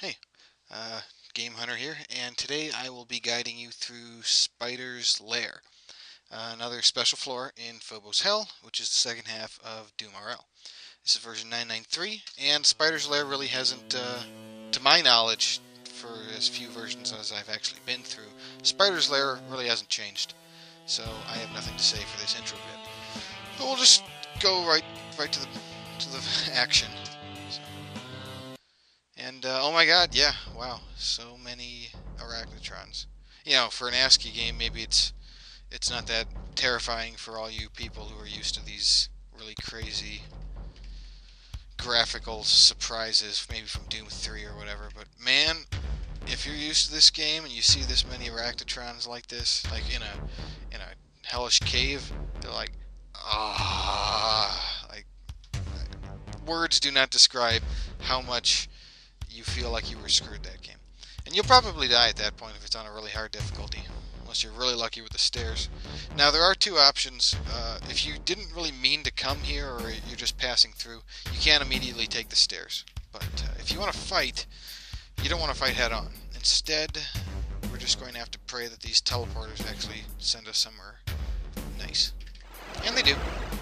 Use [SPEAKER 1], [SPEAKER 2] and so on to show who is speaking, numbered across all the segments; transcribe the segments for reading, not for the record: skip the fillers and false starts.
[SPEAKER 1] Hey, Game Hunter here, and today I will be guiding you through Spider's Lair, another special floor in Phobos Hell, which is the second half of DoomRL. This is version 993, and Spider's Lair really hasn't, to my knowledge, for as few versions as I've actually been through, Spider's Lair really hasn't changed, so I have nothing to say for this intro bit. But we'll just go right to the action. And, oh my god, yeah, wow, so many Arachnotrons. You know, for an ASCII game, maybe it's not that terrifying for all you people who are used to these really crazy graphical surprises, maybe from Doom 3 or whatever, but man, if you're used to this game and you see this many Arachnotrons like this, like in a hellish cave, they're like, like, words do not describe how much you feel like you were screwed that game. And you'll probably die at that point if it's on a really hard difficulty, unless you're really lucky with the stairs. Now, there are two options. If you didn't really mean to come here, or you're just passing through, you can immediately take the stairs. But if you want to fight, you don't want to fight head-on. Instead, we're just going to have to pray that these teleporters actually send us somewhere nice. And they do.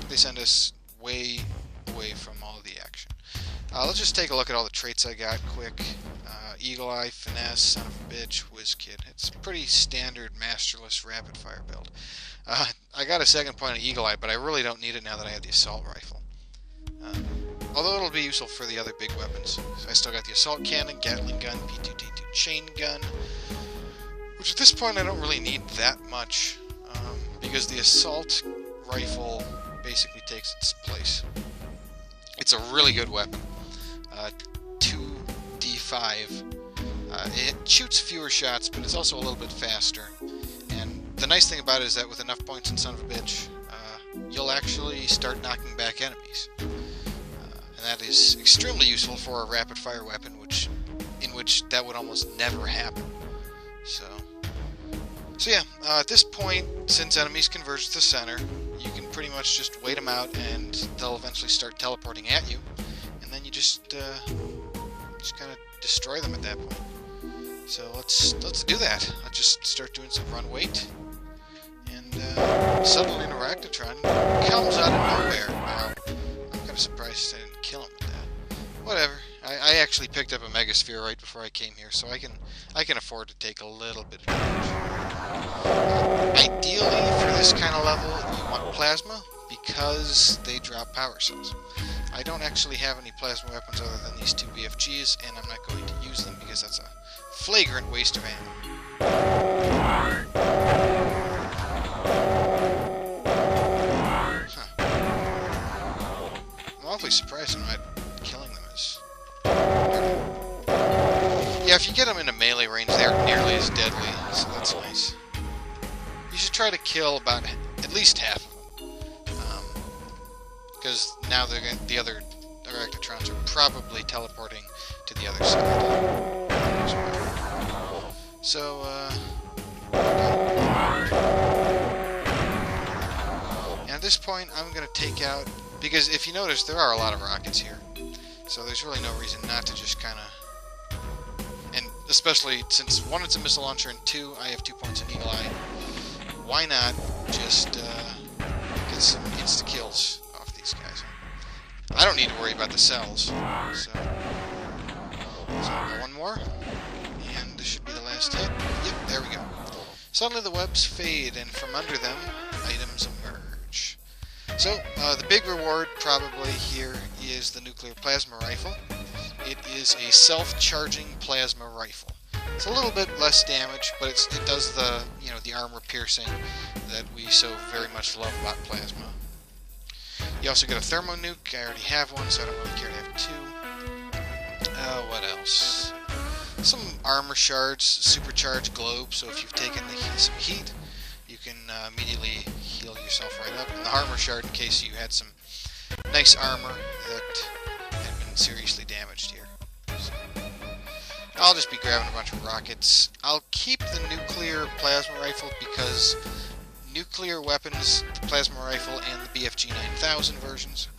[SPEAKER 1] They send us way away from all of the action. Let's just take a look at all the traits I got quick. Eagle Eye, Finesse, Son of a Bitch, Whiz Kid. It's a pretty standard masterless rapid fire build. I got a second point of Eagle Eye, but I really don't need it now that I have the assault rifle. Although it'll be useful for the other big weapons. I still got the assault cannon, Gatling gun, P2T2 chain gun, which at this point I don't really need that much, because the assault rifle basically takes its place. It's a really good weapon. 2d5. It shoots fewer shots, but it's also a little bit faster. And the nice thing about it is that with enough points in Son of a Bitch, you'll actually start knocking back enemies. And that is extremely useful for a rapid-fire weapon, in which that would almost never happen. So yeah, at this point, since enemies converge to the center, you can pretty much just wait them out, and they'll eventually start teleporting at you, and then you just kind of destroy them at that point. So let's do that. Let's just start doing some run wait, and suddenly an Arachnotron comes out of nowhere. Wow, I'm kind of surprised I didn't kill him with that. Whatever. I actually picked up a Megasphere right before I came here, so I can afford to take a little bit of damage. Ideally, for this kind of level, you want plasma, because they drop power cells. I don't actually have any plasma weapons other than these two BFGs, and I'm not going to use them because that's a flagrant waste of ammo. I'm awfully surprised I'm not killing them as... Yeah, if you get them into melee range, they aren't nearly as deadly, so that's nice. You should try to kill about at least half of them, because now the other Arachnotrons are probably teleporting to the other side. So, and at this point, I'm going to take out, because if you notice, there are a lot of rockets here, so there's really no reason not to just kind of, and especially since 1, it's a missile launcher, and 2, I have 2 points in Eagle Eye. Why not just get some insta-kills off these guys? I don't need to worry about the cells, so one more, and this should be the last hit. Yep, there we go. Suddenly the webs fade, and from under them, items emerge. So, the big reward probably here is the nuclear plasma rifle. It is a self-charging plasma rifle. It's a little bit less damage, but it does the, the armor piercing that we so very much love about plasma. You also get a thermo nuke. I already have one, so I don't really care to have 2. What else? Some armor shards, supercharged globe, so if you've taken some heat, you can immediately heal yourself right up. And the armor shard in case you had some nice armor that had been seriously damaged here. So I'll just be grabbing a bunch of rockets. I'll keep the nuclear plasma rifle because nuclear weapons, the plasma rifle and the BFG 9000 versions,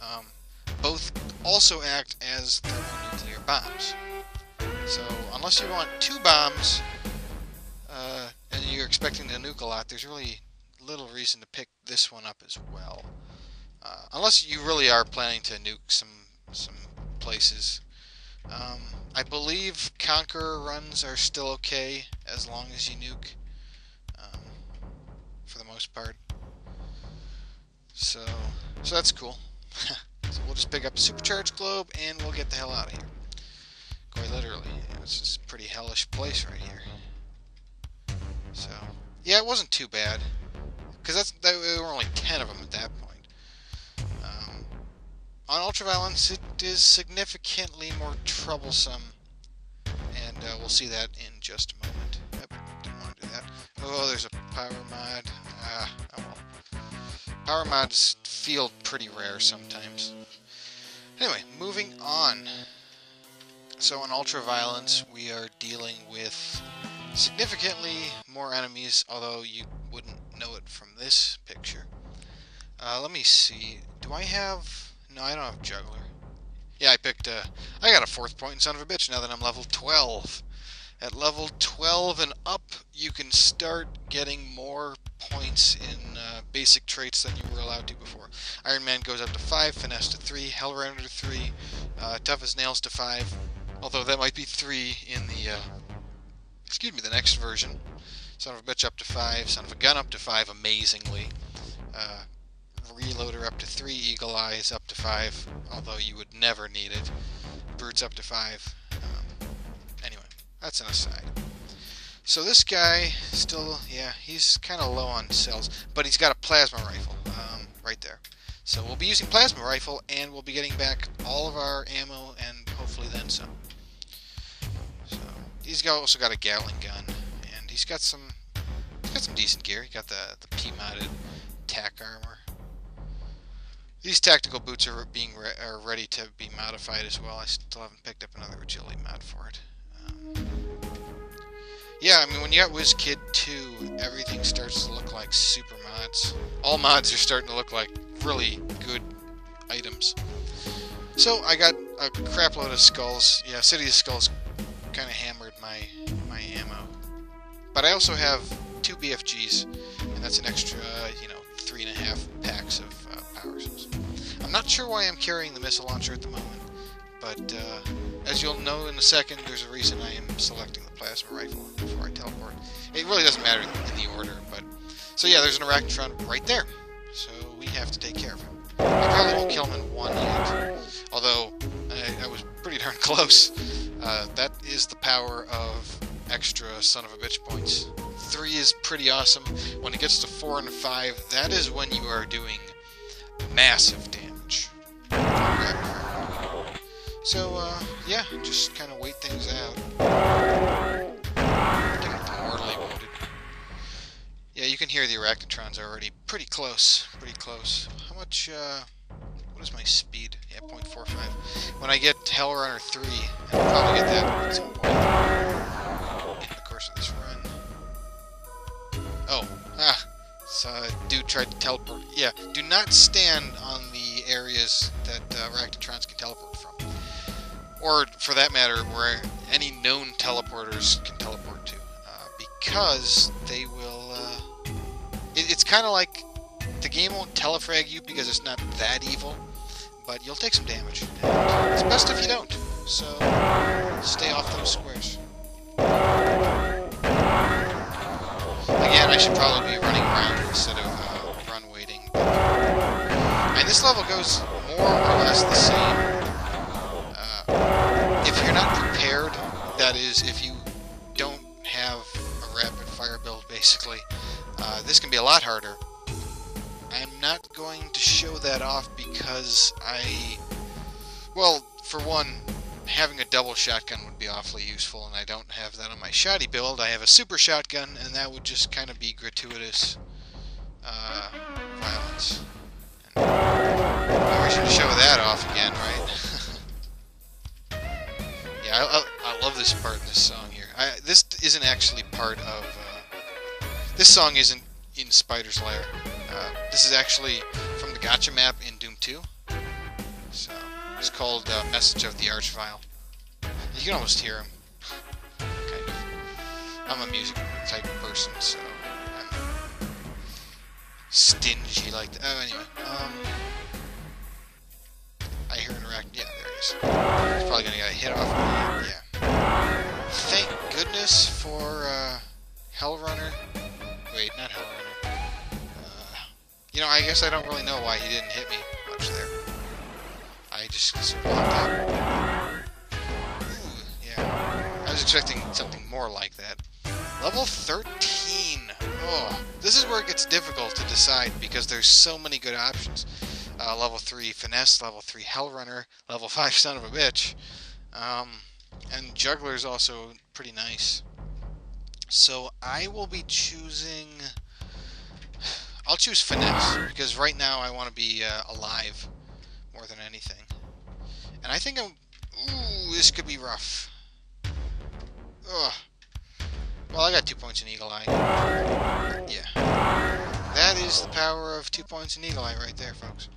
[SPEAKER 1] both also act as thermonuclear bombs. So unless you want 2 bombs, and you're expecting to nuke a lot, there's really little reason to pick this one up as well. Unless you really are planning to nuke some places. I believe Conqueror runs are still okay as long as you nuke, for the most part. So that's cool. So we'll just pick up a supercharged globe and we'll get the hell out of here. Quite literally. It's just a pretty hellish place right here. So yeah, it wasn't too bad, because there were only 10 of them at that point. On Ultraviolence, it is significantly more troublesome, and we'll see that in just a moment. Yep, didn't want to do that. Oh, there's a power mod. Oh well. Power mods feel pretty rare sometimes. Anyway, moving on. So on Ultraviolence, we are dealing with significantly more enemies, although you wouldn't know it from this picture. Let me see. Do I have... No, I don't have Juggler. Yeah, I got a 4th point in son of a bitch now that I'm level 12. At level 12 and up, you can start getting more points in basic traits than you were allowed to before. Iron Man goes up to 5, Finesse to 3, Hellraiser to 3, Tough as Nails to 5, although that might be 3 in the, the next version. Son of a bitch up to 5, Son of a gun up to 5, amazingly. Reloader up to 3, Eagle Eyes up to 5, although you would never need it. Brutes up to 5. Anyway, that's an aside. So this guy, still, yeah, he's kind of low on cells, but he's got a plasma rifle, right there. So we'll be using plasma rifle, and we'll be getting back all of our ammo, and hopefully then some. So he's also got a Gatling gun, and he's got some decent gear. He got the P-modded tack armor. These tactical boots are ready to be modified as well. I still haven't picked up another agility mod for it. Yeah, I mean, when you got WizKid 2, everything starts to look like super mods. All mods are starting to look like really good items. So I got a crap load of skulls. Yeah, City of Skulls kind of hammered my ammo. But I also have 2 BFGs, and that's an extra, 3.5 packs of power cells. I'm not sure why I'm carrying the missile launcher at the moment, but as you'll know in a second, there's a reason I am selecting the plasma rifle before I teleport. It really doesn't matter in the order, but... So yeah, there's an Arachnotron right there, so we have to take care of him. I probably won't kill him in 1 hit, although I was pretty darn close. That is the power of extra son of a bitch points. 3 is pretty awesome. When it gets to 4 and 5, that is when you are doing massive damage. So, yeah, just kind of wait things out. Getting mortally wounded. Yeah, you can hear the Arachnotrons already pretty close. How much, what is my speed? Yeah, 0.45. When I get Hellrunner 3, and I'll probably get that at some point in the course of this run. Oh, so dude tried to teleport. Yeah, do not stand on the areas that Arachnotrons can teleport from. Or, for that matter, where any known teleporters can teleport to. Because they will... It's kind of like the game won't telefrag you because it's not that evil, but you'll take some damage. And it's best if you don't. So, stay off those squares. Again, I should probably be running around instead of run waiting. And this level goes more or less the same. If you're not prepared, that is, if you don't have a rapid fire build, basically, this can be a lot harder. I'm not going to show that off because well, for one, having a double shotgun would be awfully useful, and I don't have that on my shoddy build. I have a super shotgun, and that would just kind of be gratuitous violence. And we should show that off again, right? Yeah, I love this part in this song here. This isn't actually part of... this song isn't in Spider's Lair. This is actually from the Gotcha map in Doom 2. So, it's called Message of the Archvile. You can almost hear him. I'm a music type of person, so I'm stingy like that. Oh, anyway, I hear an Arach. Yeah, there it is. He's probably gonna get a hit off. Yeah. Thank goodness for Hellrunner. Wait, not Hellrunner. You know, I guess I don't really know why he didn't hit me much there. I just sort of locked out. Ooh, yeah. I was expecting something more like that. Level 13. Oh, this is where it gets difficult to decide because there's so many good options. Level 3 Finesse, Level 3 Hellrunner, Level 5 Son of a Bitch. And Juggler is also pretty nice. So I will be choosing... I'll choose Finesse, because right now I want to be alive more than anything. And I think I'm... Ooh, this could be rough. Ugh. Well, I got 2 points in Eagle Eye. Yeah. That is the power of 2 points in Eagle Eye right there, folks.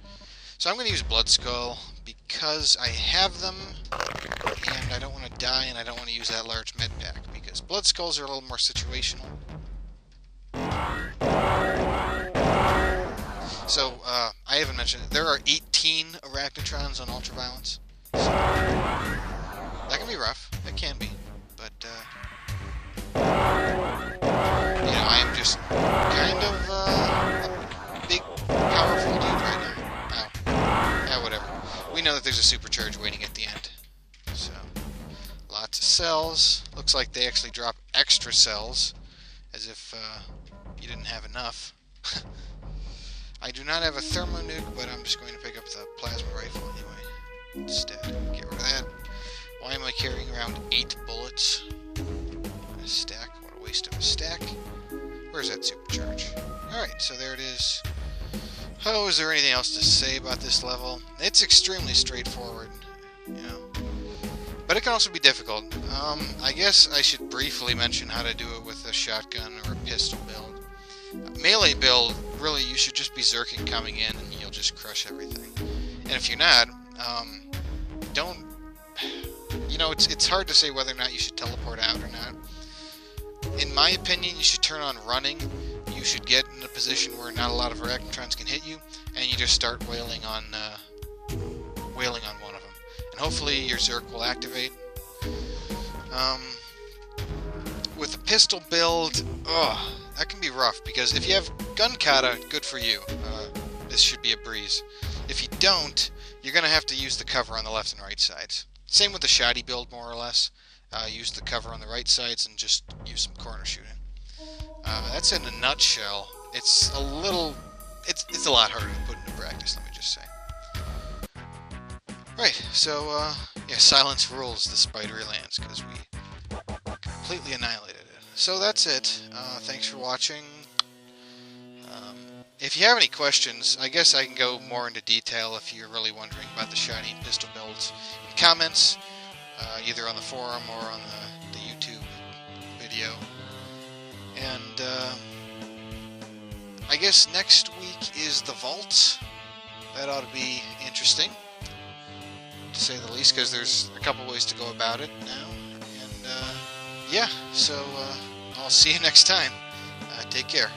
[SPEAKER 1] So I'm going to use Blood Skull because I have them, and I don't want to die, and I don't want to use that large med pack, because Blood Skulls are a little more situational. So, I haven't mentioned it. There are 18 Arachnotrons on Ultraviolence. So, that can be rough. That can be. But, you know, I am just kind of a big, powerful dude right now. Ow. Yeah, whatever. We know that there's a supercharge waiting at the end. So, lots of cells. Looks like they actually drop extra cells, as if you didn't have enough. I do not have a thermonuke, but I'm just going to pick up the plasma rifle anyway. Instead, get rid of that. Why am I carrying around 8 bullets? A stack. What a waste of a stack. Where's that supercharge? Alright, so there it is. Oh, is there anything else to say about this level? It's extremely straightforward, you know. But it can also be difficult. I guess I should briefly mention how to do it with a shotgun or a pistol build. Melee build, really, you should just be Zerking coming in and you'll just crush everything. And if you're not, don't... You know, it's hard to say whether or not you should teleport out or not. In my opinion, you should turn on running. You should get in a position where not a lot of Arachnotrons can hit you, and you just start wailing on one of them. And hopefully your Zerk will activate. With a pistol build, that can be rough, because if you have gun kata, good for you. This should be a breeze. If you don't, you're going to have to use the cover on the left and right sides. Same with the shoddy build, more or less. Use the cover on the right sides and just use some corner shooting. That's in a nutshell. It's a lot harder to put into practice, let me just say. Right, so, yeah, silence rules the spidery lands, because we completely annihilated it. So that's it. Thanks for watching. If you have any questions, I guess I can go more into detail if you're really wondering about the shiny and pistol builds in comments, either on the forum or on the YouTube video. And I guess next week is the Vault. That ought to be interesting, to say the least, because there's a couple ways to go about it now. And yeah, so I'll see you next time. Take care.